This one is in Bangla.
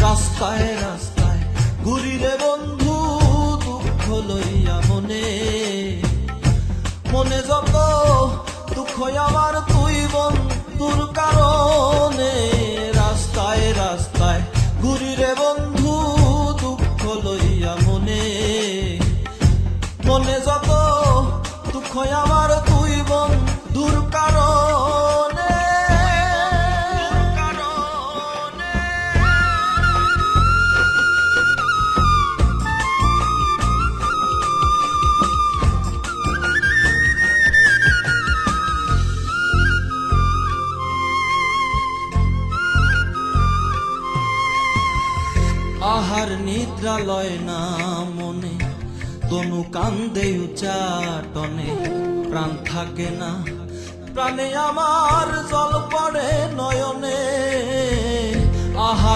রাস্তায় রাস্তায় ঘুরি রে বন্ধু, দুঃখ লইয়া মনে মনে যত দুঃখ আমার তুই বন্ধুর কারণে। রাস্তায় রাস্তায় ঘুরি রে বন্ধু, দুঃখ লইয়া মনে মনে যত দুঃখ আমার তুই বন্ধুর কারণে। আহার নিদ্রা লয় না মনে, তনু কান্দে উচ্চাটনে। প্রাণ থাকে না প্রাণে আমার, জল পড়ে নয়নে।